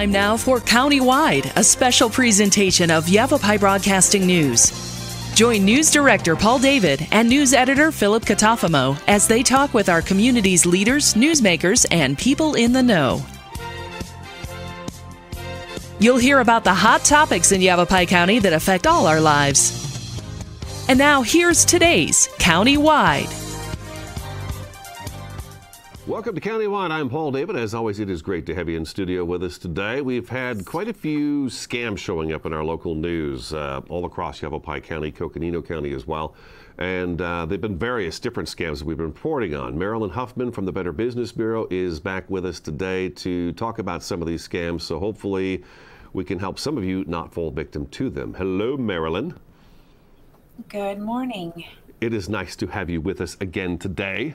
Time now for Countywide, a special presentation of Yavapai Broadcasting News. Join News Director Paul David and News Editor Philip Catafamo as they talk with our community's leaders, newsmakers, and people in the know. You'll hear about the hot topics in Yavapai County that affect all our lives. And now here's today's Countywide. Welcome to Countywide. I'm Paul David. As always, it is great to have you in studio with us today. We've had quite a few scams showing up in our local news all across Yavapai County, Coconino County as well. And they've been various different scams that we've been reporting on. Marilyn Huffman from the Better Business Bureau is back with us today to talk about some of these scams. So hopefully we can help some of you not fall victim to them. Hello, Marilyn. Good morning. It is nice to have you with us again today.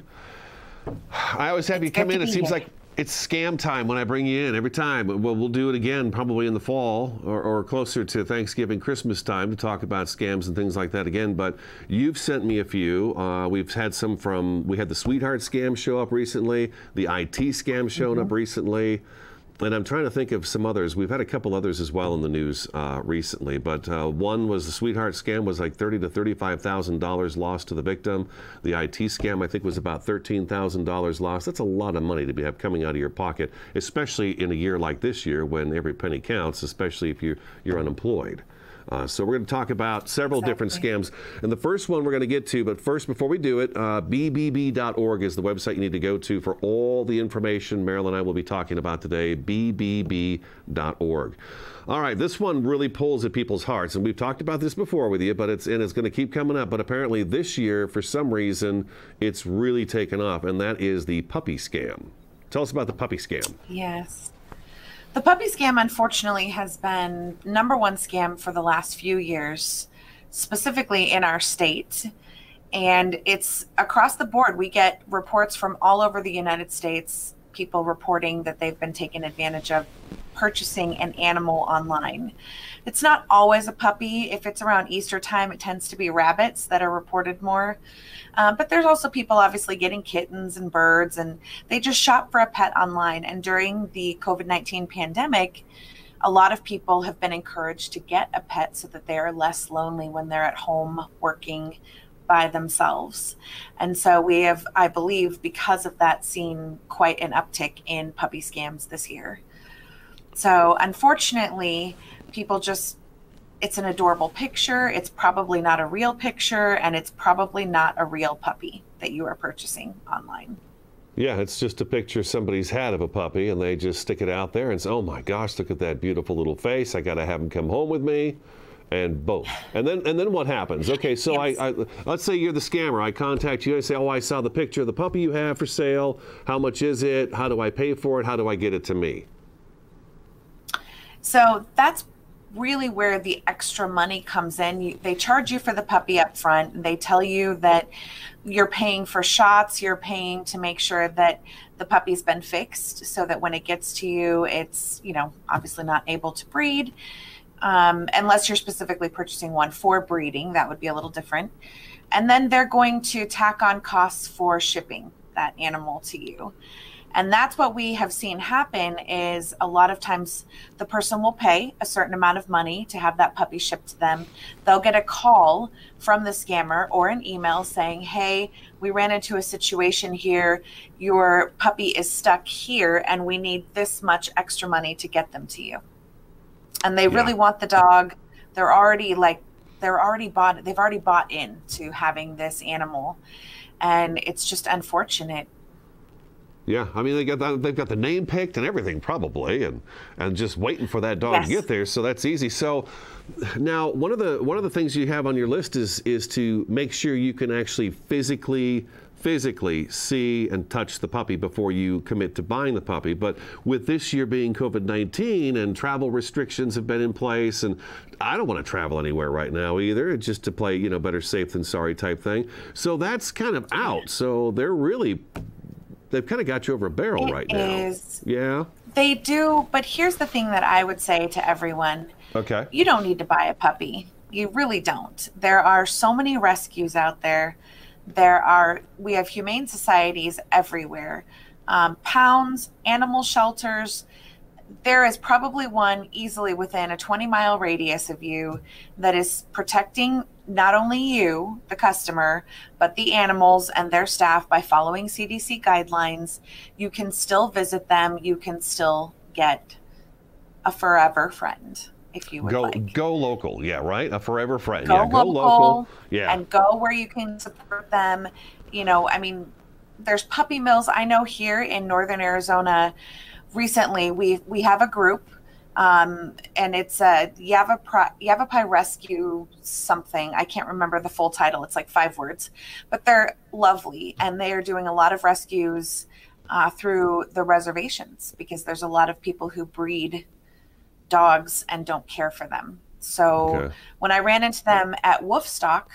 I always have you come in. It seems like it's scam time when I bring you in every time. Well, we'll do it again probably in the fall or closer to Thanksgiving, Christmas time to talk about scams and things like that again. But you've sent me a few. We've had some we had the Sweetheart scam show up recently, the IT scam showing up recently. And I'm trying to think of some others. We've had a couple others as well in the news recently, but one was the Sweetheart scam was like $30,000 to $35,000 lost to the victim. The IT scam, I think, was about $13,000 lost. That's a lot of money to have coming out of your pocket, especially in a year like this year when every penny counts, especially if you're unemployed. So we're going to talk about several different scams. And the first one we're going to get to, but first, before we do it, bbb.org is the website you need to go to for all the information Marilyn and I will be talking about today, bbb.org. All right, this one really pulls at people's hearts, and we've talked about this before with you, but it's going to keep coming up. But apparently this year, for some reason, it's really taken off, and that is the puppy scam. Tell us about the puppy scam. Yes. The puppy scam, unfortunately, has been #1 scam for the last few years, specifically in our state. And it's across the board. We get reports from all over the United States, people reporting that they've been taken advantage of purchasing an animal online. It's not always a puppy. If it's around Easter time, it tends to be rabbits that are reported more. But there's also people obviously getting kittens and birds, and they just shop for a pet online. And during the COVID-19 pandemic, a lot of people have been encouraged to get a pet so that they are less lonely when they're at home working by themselves. And so we have, I believe, because of that, seen quite an uptick in puppy scams this year. So unfortunately, people just, it's an adorable picture. It's probably not a real picture, and it's probably not a real puppy that you are purchasing online. Yeah, it's just a picture somebody's had of a puppy, and they just stick it out there and say, oh my gosh, look at that beautiful little face. I got to have him come home with me. And boom. And then what happens? Okay, so yes. I let's say you're the scammer. I contact you. I say, oh, I saw the picture of the puppy you have for sale. How much is it? How do I pay for it? How do I get it to me? So that's really where the extra money comes in. They charge you for the puppy up front, and they tell you that you're paying for shots, you're paying to make sure that the puppy's been fixed so that when it gets to you, it's, obviously not able to breed. Unless you're specifically purchasing one for breeding, that would be a little different. And then they're going to tack on costs for shipping that animal to you. And that's what we have seen happen is a lot of times the person will pay a certain amount of money to have that puppy shipped to them. They'll get a call from the scammer or an email saying, hey, we ran into a situation here. Your puppy is stuck here and we need this much extra money to get them to you. And they really want the dog. They've already bought into having this animal. And it's just unfortunate. Yeah, I mean, they've got the name picked and everything probably, and just waiting for that dog to get there. So that's easy. So now one of the things you have on your list is to make sure you can actually physically see and touch the puppy before you commit to buying the puppy. But with this year being COVID-19 and travel restrictions have been in place, and I don't want to travel anywhere right now either, just to play, better safe than sorry type thing. So that's kind of out. So they've kind of got you over a barrel right now. Yeah. They do, but here's the thing that I would say to everyone. Okay. You don't need to buy a puppy. You really don't. There are so many rescues out there. We have humane societies everywhere. Pounds, animal shelters, there is probably one easily within a 20-mile radius of you that is protecting not only you, the customer, but the animals and their staff by following CDC guidelines. You can still visit them. You can still get a forever friend if you would like. Go local, yeah, right? A forever friend. Go local, yeah. And go where you can support them. You know, I mean, there's puppy mills. I know here in Northern Arizona, recently we have a group, and it's a Yavapai Rescue something. I can't remember the full title. It's like 5 words, but they're lovely, and they are doing a lot of rescues through the reservations because there's a lot of people who breed dogs and don't care for them. So when I ran into them at Wolfstock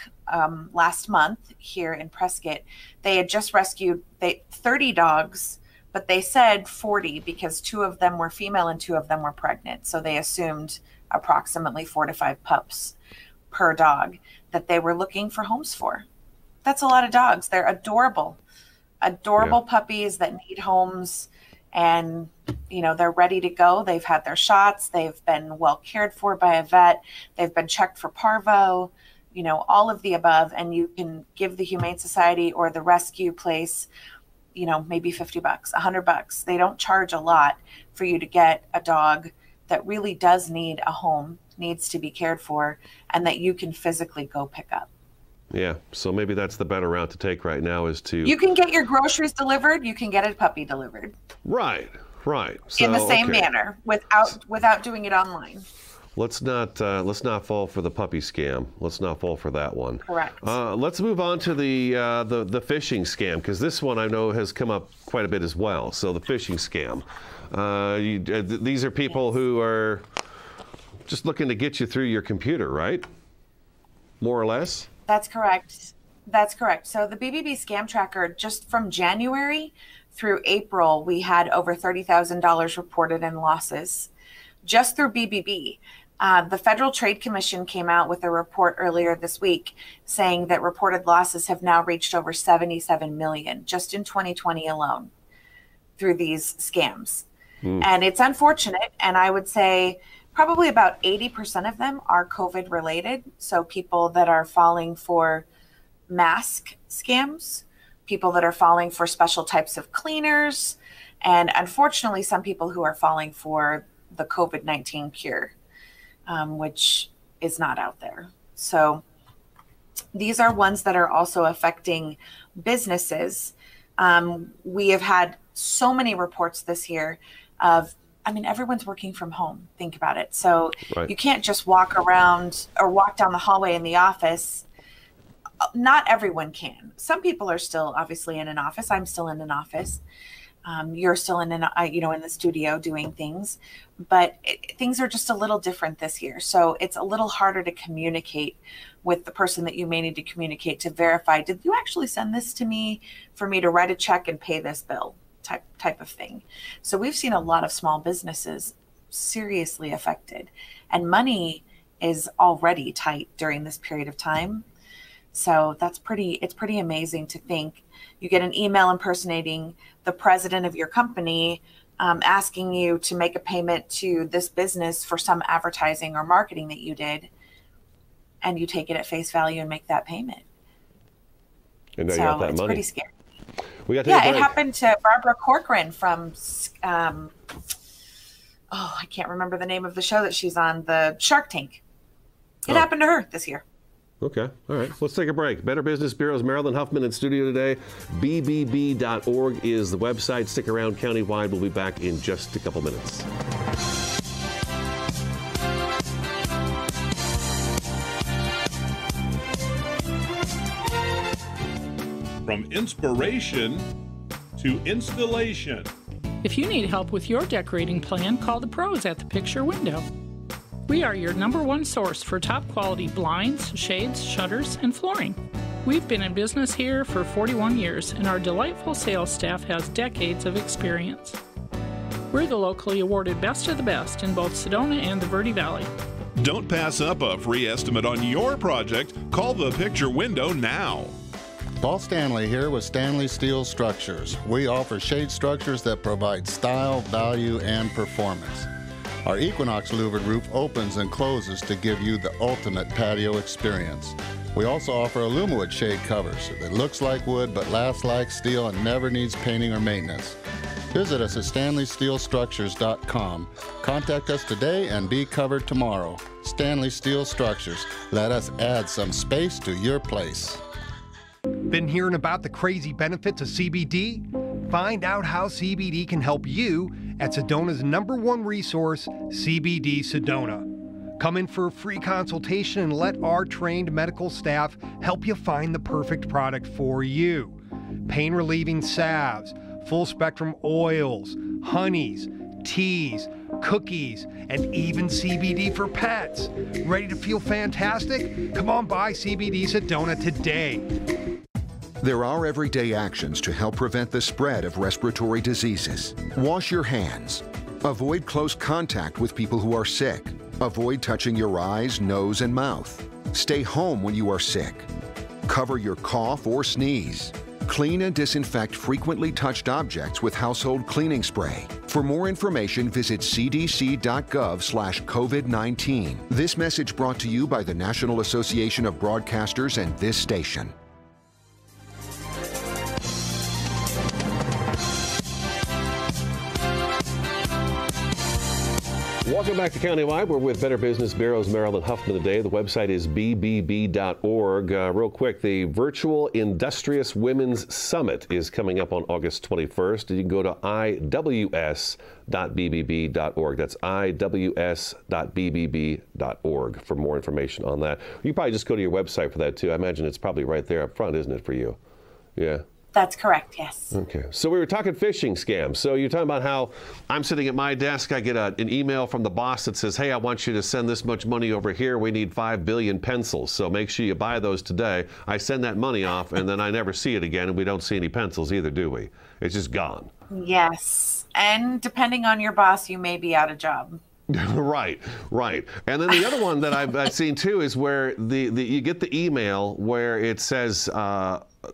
last month here in Prescott, they had just rescued 30 dogs, but they said 40 because 2 of them were female and 2 of them were pregnant. So they assumed approximately 4 to 5 pups per dog that they were looking for homes for. That's a lot of dogs. They're adorable puppies that need homes, and you know, they're ready to go. They've had their shots. They've been well cared for by a vet. They've been checked for parvo, you know, all of the above. And you can give the Humane Society or the rescue place, you know, maybe $50, $100. They don't charge a lot for you to get a dog that really does need a home, needs to be cared for, and that you can physically go pick up. Yeah, so maybe that's the better route to take right now is to... You can get your groceries delivered. You can get a puppy delivered. Right. So, in the same manner, without doing it online. Let's not fall for the puppy scam. Let's not fall for that one. Correct. Let's move on to the phishing scam, because this one I know has come up quite a bit as well. So the phishing scam. These are people who are just looking to get you through your computer, right? More or less? That's correct. So the BBB scam tracker, just from January through April, we had over $30,000 reported in losses just through BBB. The Federal Trade Commission came out with a report earlier this week saying that reported losses have now reached over 77 million just in 2020 alone through these scams. And it's unfortunate. And I would say probably about 80% of them are COVID related. So people that are falling for mask scams, people that are falling for special types of cleaners, and unfortunately some people who are falling for the COVID-19 cure, which is not out there. So these are ones that are also affecting businesses. We have had so many reports this year of, I mean, everyone's working from home. Think about it. So you can't just walk around or walk down the hallway in the office. Not everyone can. Some people are still obviously in an office. I'm still in an office. You're still in the studio doing things, but things are just a little different this year. So it's a little harder to communicate with the person that you may need to communicate to verify, did you actually send this to me for me to write a check and pay this bill type of thing. So we've seen a lot of small businesses seriously affected, and money is already tight during this period of time. So it's pretty amazing to think you get an email impersonating the president of your company, asking you to make a payment to this business for some advertising or marketing that you did, and you take it at face value and make that payment. And now you got that money. It's pretty scary. It happened to Barbara Corcoran from, I can't remember the name of the show that she's on, the Shark Tank. It happened to her this year. Okay. All right. Let's take a break. Better Business Bureau's Marilyn Huffman in studio today. BBB.org is the website. Stick around countywide. We'll be back in just a couple minutes. From inspiration to installation. If you need help with your decorating plan, call the pros at the Picture Window. We are your #1 source for top quality blinds, shades, shutters, and flooring. We've been in business here for 41 years, and our delightful sales staff has decades of experience. We're the locally awarded Best of the Best in both Sedona and the Verde Valley. Don't pass up a free estimate on your project. Call the Picture Window now. Paul Stanley here with Stanley Steel Structures. We offer shade structures that provide style, value, and performance. Our Equinox louvered roof opens and closes to give you the ultimate patio experience. We also offer Alumawood shade covers that looks like wood but lasts like steel and never needs painting or maintenance. Visit us at StanleySteelStructures.com. Contact us today and be covered tomorrow. Stanley Steel Structures. Let us add some space to your place. Been hearing about the crazy benefits of CBD? Find out how CBD can help you at Sedona's #1 resource, CBD Sedona. Come in for a free consultation and let our trained medical staff help you find the perfect product for you. Pain-relieving salves, full-spectrum oils, honeys, teas, cookies, and even CBD for pets. Ready to feel fantastic? Come on by CBD Sedona today. There are everyday actions to help prevent the spread of respiratory diseases. Wash your hands. Avoid close contact with people who are sick. Avoid touching your eyes, nose, and mouth. Stay home when you are sick. Cover your cough or sneeze. Clean and disinfect frequently touched objects with household cleaning spray. For more information, visit cdc.gov/COVID-19. This message brought to you by the National Association of Broadcasters and this station. Welcome back to Countywide. We're with Better Business Bureau's Marilyn Huffman today. The website is bbb.org. Real quick, the Virtual Industrious Women's Summit is coming up on August 21st. You can go to iws.bbb.org. That's iws.bbb.org for more information on that. You probably just go to your website for that, too. I imagine it's probably right there up front, isn't it, for you? Yeah. That's correct, yes. Okay. So we were talking phishing scams. So you're talking about how I'm sitting at my desk, I get an email from the boss that says, hey, I want you to send this much money over here. We need 5 billion pencils. So make sure you buy those today. I send that money off, and then I never see it again, and we don't see any pencils either, do we? It's just gone. Yes. And depending on your boss, you may be out of job. Right. And then the other one that I've seen too is where you get the email where it says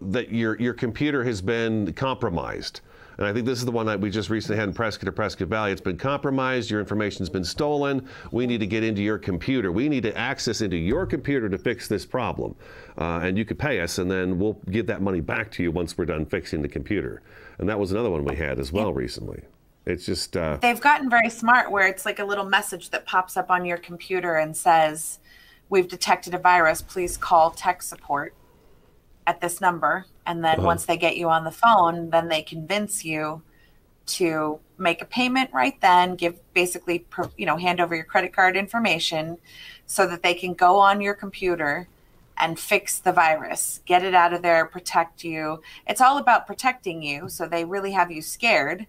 that your computer has been compromised. And I think this is the one that we just recently had in Prescott or Prescott Valley. It's been compromised. Your information's been stolen. We need to get into your computer. We need to access into your computer to fix this problem. And you could pay us, and then we'll give that money back to you once we're done fixing the computer. And that was another one we had as well recently. It's just... They've gotten very smart where it's like a little message that pops up on your computer and says, we've detected a virus. Please call tech support at this number. And then once they get you on the phone, then they convince you to make a payment right then, basically hand over your credit card information so that they can go on your computer and fix the virus, get it out of there, protect you. It's all about protecting you. So they really have you scared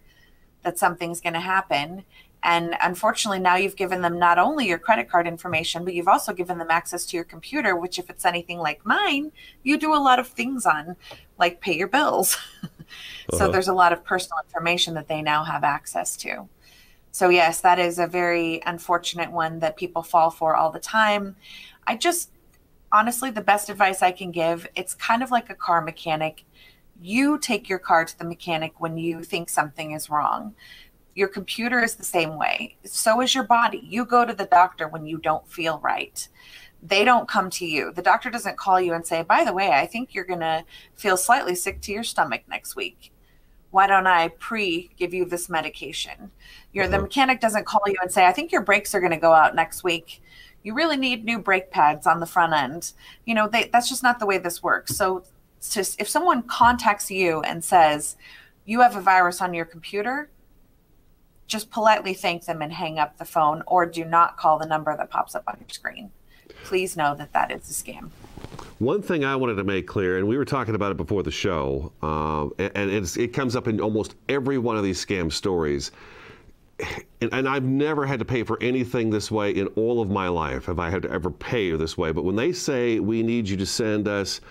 that something's going to happen. And unfortunately, now you've given them not only your credit card information, but you've also given them access to your computer, which if it's anything like mine, you do a lot of things on, like pay your bills. So there's a lot of personal information that they now have access to. So yes, that is a very unfortunate one that people fall for all the time. Honestly, the best advice I can give, it's kind of like a car mechanic. You take your car to the mechanic when you think something is wrong. Your computer is the same way. So is your body. You go to the doctor when you don't feel right. They don't come to you. The doctor doesn't call you and say, by the way, I think you're going to feel slightly sick to your stomach next week. Why don't I give you this medication? The mechanic doesn't call you and say, I think your brakes are going to go out next week. You really need new brake pads on the front end. That's just not the way this works. So if someone contacts you and says, you have a virus on your computer, just politely thank them and hang up the phone, or do not call the number that pops up on your screen. Please know that that is a scam. One thing I wanted to make clear, and we were talking about it before the show, and it comes up in almost every one of these scam stories, and I've never had to pay for anything this way in all of my life, have I had to ever pay this way. But when they say, we need you to send us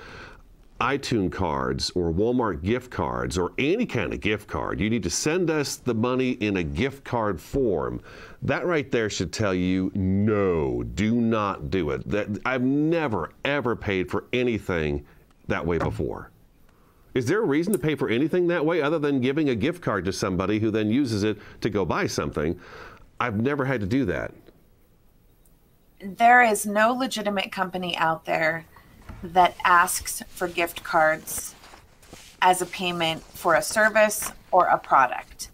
iTunes cards or Walmart gift cards or any kind of gift card, you need to send us the money in a gift card form. That right there should tell you, no, do not do it. I've never, ever paid for anything that way before. Is there a reason to pay for anything that way other than giving a gift card to somebody who then uses it to go buy something? I've never had to do that. There is no legitimate company out there that asks for gift cards as a payment for a service or a product.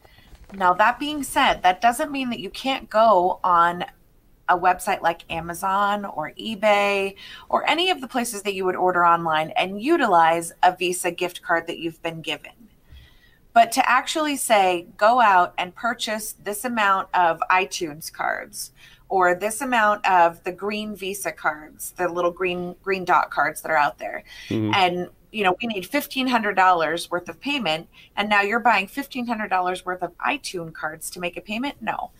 Now, that being said, that doesn't mean that you can't go on a website like Amazon or eBay or any of the places that you would order online and utilize a Visa gift card that you've been given. But to actually say, go out and purchase this amount of iTunes cards or this amount of the green Visa cards, the little green dot cards that are out there. Mm-hmm. And, you know, we need $1,500 worth of payment. And now you're buying $1,500 worth of iTunes cards to make a payment. No,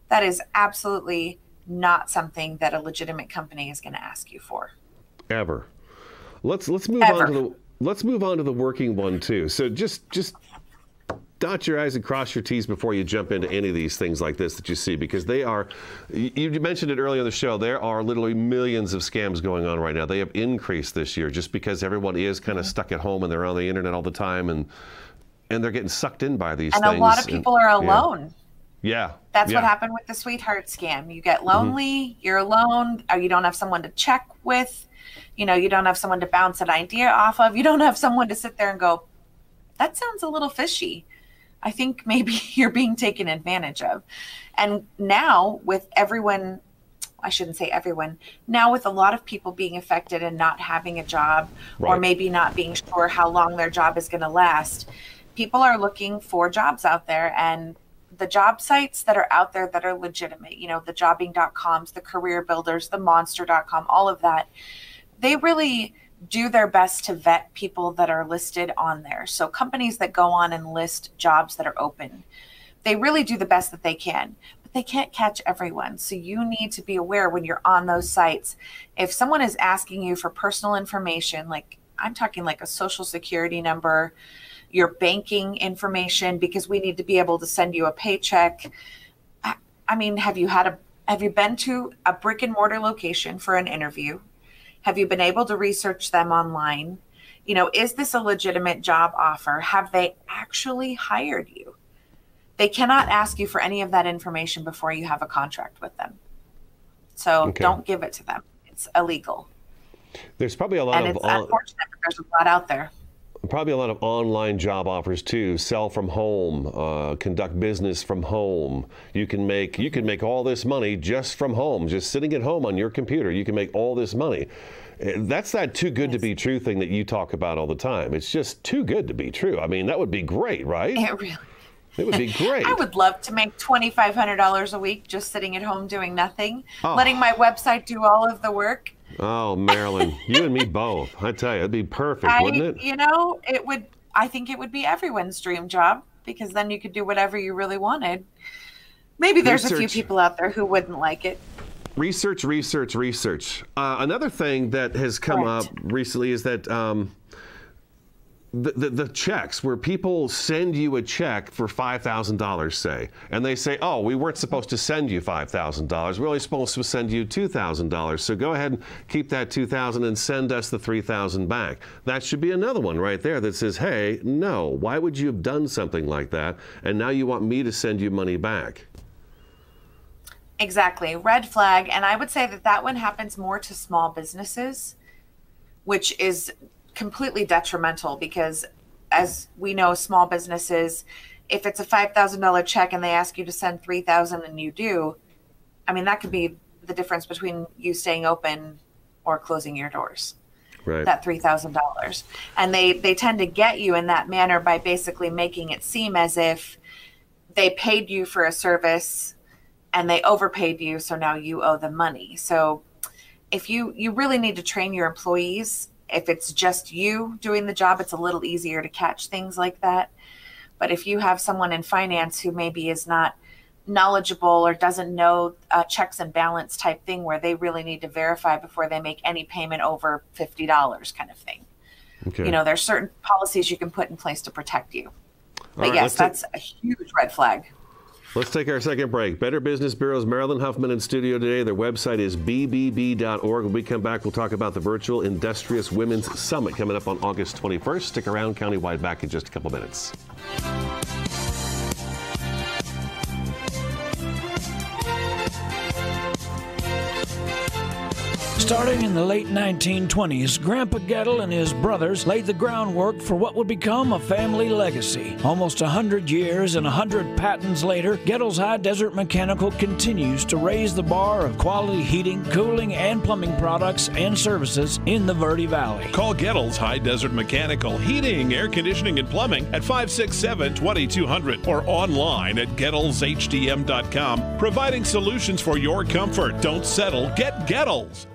that is absolutely not something that a legitimate company is going to ask you for. Ever. Let's move on to the working one too. So just dot your I's and cross your T's before you jump into any of these things like this that you see, because they are, you mentioned it earlier in the show, there are literally millions of scams going on right now. They have increased this year just because everyone is kind of stuck at home and they're on the internet all the time and they're getting sucked in by these things. And a lot of people are alone. Yeah. That's what happened with the sweetheart scam. You get lonely, you're alone, or you don't have someone to check with, you know, you don't have someone to bounce an idea off of, you don't have someone to sit there and go, that sounds a little fishy. I think maybe you're being taken advantage of. And now with everyone, I shouldn't say everyone, now with a lot of people being affected and not having a job, right, or maybe not being sure how long their job is going to last, people are looking for jobs out there. And the job sites that are out there that are legitimate, you know, the jobbing.coms, the career builders, the monster.com, all of that, they really do their best to vet people that are listed on there. So companies that go on and list jobs that are open, they really do the best that they can, but they can't catch everyone. So you need to be aware when you're on those sites. If someone is asking you for personal information, like I'm talking like a social security number, your banking information, because we need to be able to send you a paycheck. I mean, have you been to a brick and mortar location for an interview? Have you been able to research them online? You know, is this a legitimate job offer? Have they actually hired you? They cannot ask you for any of that information before you have a contract with them. So don't give it to them. It's illegal. There's probably a lot and it's unfortunate, but there's a lot out there. Probably a lot of online job offers too. Sell from home, conduct business from home. You can make all this money just from home, just sitting at home on your computer. You can make all this money. That's that too good to be true thing that you talk about all the time. It's just too good to be true. I mean, that would be great, right? It would be great. I would love to make $2,500 a week just sitting at home doing nothing, letting my website do all of the work. Oh, Marilyn, you and me both. I tell you, it'd be perfect, wouldn't it? You know, I think it would be everyone's dream job, because then you could do whatever you really wanted. Maybe there's a few people out there who wouldn't like it. Research. Another thing that has come up recently is that the checks, where people send you a check for $5,000, say, and they say, oh, we weren't supposed to send you $5,000. We're only supposed to send you $2,000. So go ahead and keep that $2,000 and send us the $3,000 back. That should be another one right there that says, hey, no, why would you have done something like that? And now you want me to send you money back. Exactly. Red flag. And I would say that one happens more to small businesses, which is completely detrimental, because as we know, small businesses, if it's a $5,000 check and they ask you to send $3,000 and you do, I mean, that could be the difference between you staying open or closing your doors. Right. That $3,000. And they tend to get you in that manner by basically making it seem as if they paid you for a service and they overpaid you, so now you owe them money. So if you really need to train your employees. If it's just you doing the job, it's a little easier to catch things like that. But if you have someone in finance who maybe is not knowledgeable or doesn't know a checks and balance type thing where they really need to verify before they make any payment over $50 kind of thing. You know, there's certain policies you can put in place to protect you. But yes, that's a huge red flag. Let's take our second break. Better Business Bureau's Marilyn Huffman in studio today. Their website is bbb.org. When we come back, we'll talk about the virtual Industrious Women's Summit coming up on August 21st. Stick around, Countywide back in just a couple minutes. Starting in the late 1920s, Grandpa Gettle and his brothers laid the groundwork for what would become a family legacy. Almost 100 years and 100 patents later, Gettle's High Desert Mechanical continues to raise the bar of quality heating, cooling, and plumbing products and services in the Verde Valley. Call Gettle's High Desert Mechanical Heating, Air Conditioning, and Plumbing at 567-2200 or online at GettlesHDM.com, providing solutions for your comfort. Don't settle. Get Gettles.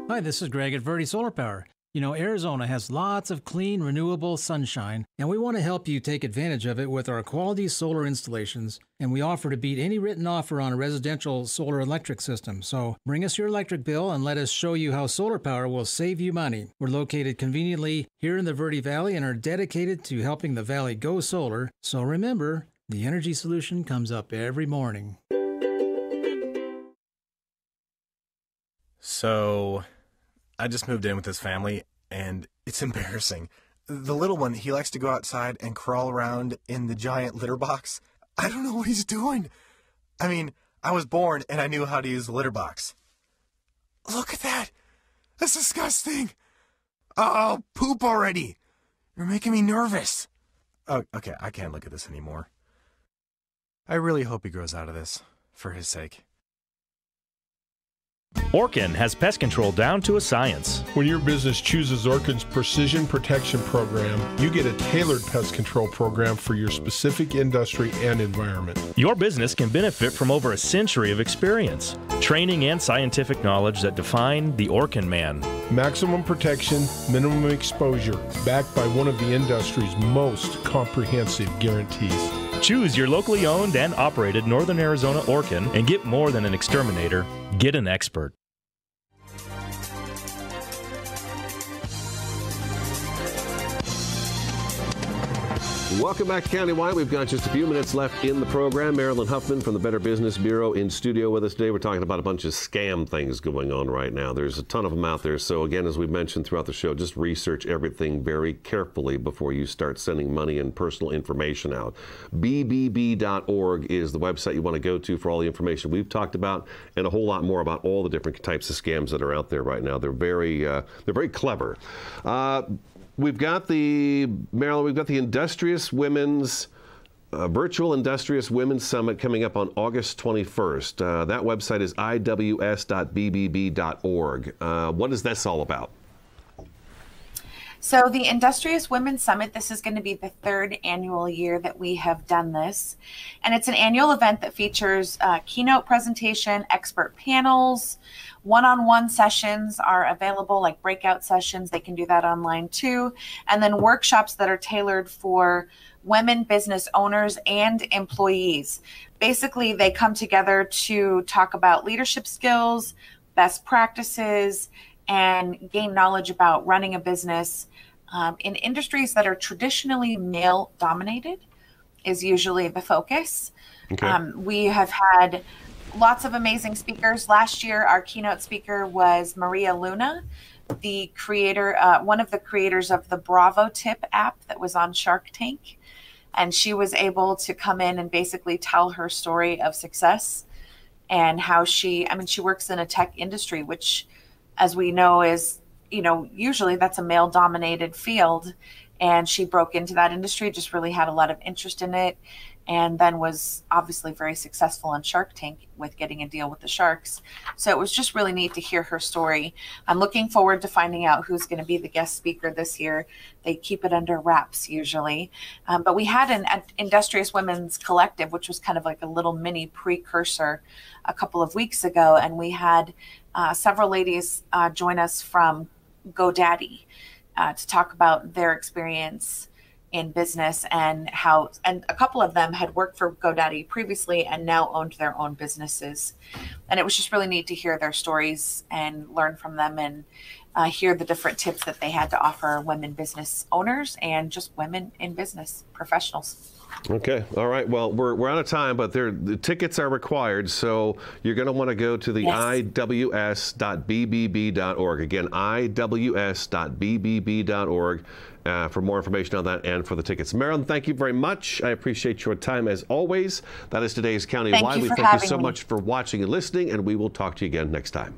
Hi, this is Greg at Verde Solar Power. You know, Arizona has lots of clean, renewable sunshine, and we want to help you take advantage of it with our quality solar installations, and we offer to beat any written offer on a residential solar electric system. So bring us your electric bill and let us show you how solar power will save you money. We're located conveniently here in the Verde Valley and are dedicated to helping the valley go solar. So remember, the energy solution comes up every morning. So I just moved in with this family, and it's embarrassing. The little one, he likes to go outside and crawl around in the giant litter box. I don't know what he's doing. I mean, I was born and I knew how to use the litter box. Look at that. That's disgusting. Oh, poop already. You're making me nervous. Oh, okay, I can't look at this anymore. I really hope he grows out of this, for his sake. ORKIN has pest control down to a science. When your business chooses ORKIN's Precision Protection Program, you get a tailored pest control program for your specific industry and environment. Your business can benefit from over a century of experience, training, and scientific knowledge that define the ORKIN man. Maximum protection, minimum exposure, backed by one of the industry's most comprehensive guarantees. Choose your locally owned and operated Northern Arizona ORKIN and get more than an exterminator. Get an expert. Welcome back to Countywide. We've got just a few minutes left in the program. Marilyn Huffman from the Better Business Bureau in studio with us today. We're talking about a bunch of scam things going on right now. There's a ton of them out there. So again, as we mentioned throughout the show, just research everything very carefully before you start sending money and personal information out. bbb.org is the website you want to go to for all the information we've talked about and a whole lot more about all the different types of scams that are out there right now. They're very clever. We've got the Industrious Women's Virtual Industrious Women's Summit coming up on August 21st. That website is iws.bbb.org. What is this all about? So the Industrious Women's Summit, this is going to be the third annual year that we have done this. And it's an annual event that features keynote presentation, expert panels, one-on-one sessions are available, like breakout sessions. They can do that online too. And then workshops that are tailored for women business owners and employees. Basically, they come together to talk about leadership skills, best practices, and gain knowledge about running a business in industries that are traditionally male-dominated is usually the focus. Okay. We have had lots of amazing speakers. Last year, our keynote speaker was Maria Luna, the creator, one of the creators of the Bravo Tip app that was on Shark Tank. And she was able to come in and basically tell her story of success and how she works in a tech industry, which, as we know, is, usually that's a male-dominated field. And she broke into that industry, just really had a lot of interest in it, and then was obviously very successful on Shark Tank with getting a deal with the sharks. So it was just really neat to hear her story. I'm looking forward to finding out who's going to be the guest speaker this year. They keep it under wraps usually. But we had an Industrious Women's Collective, which was kind of like a little mini precursor a couple of weeks ago. And we had several ladies join us from GoDaddy to talk about their experience in business and a couple of them had worked for GoDaddy previously and now owned their own businesses. And it was just really neat to hear their stories and learn from them and hear the different tips that they had to offer women business owners and just women in business professionals. Okay. All right. Well, we're out of time, but the tickets are required, so you're going to want to go to the iws.bbb.org. Again, iws.bbb.org for more information on that and for the tickets. Marilyn, thank you very much. I appreciate your time as always. That is today's Countywide. We thank you so much for watching and listening, and we will talk to you again next time.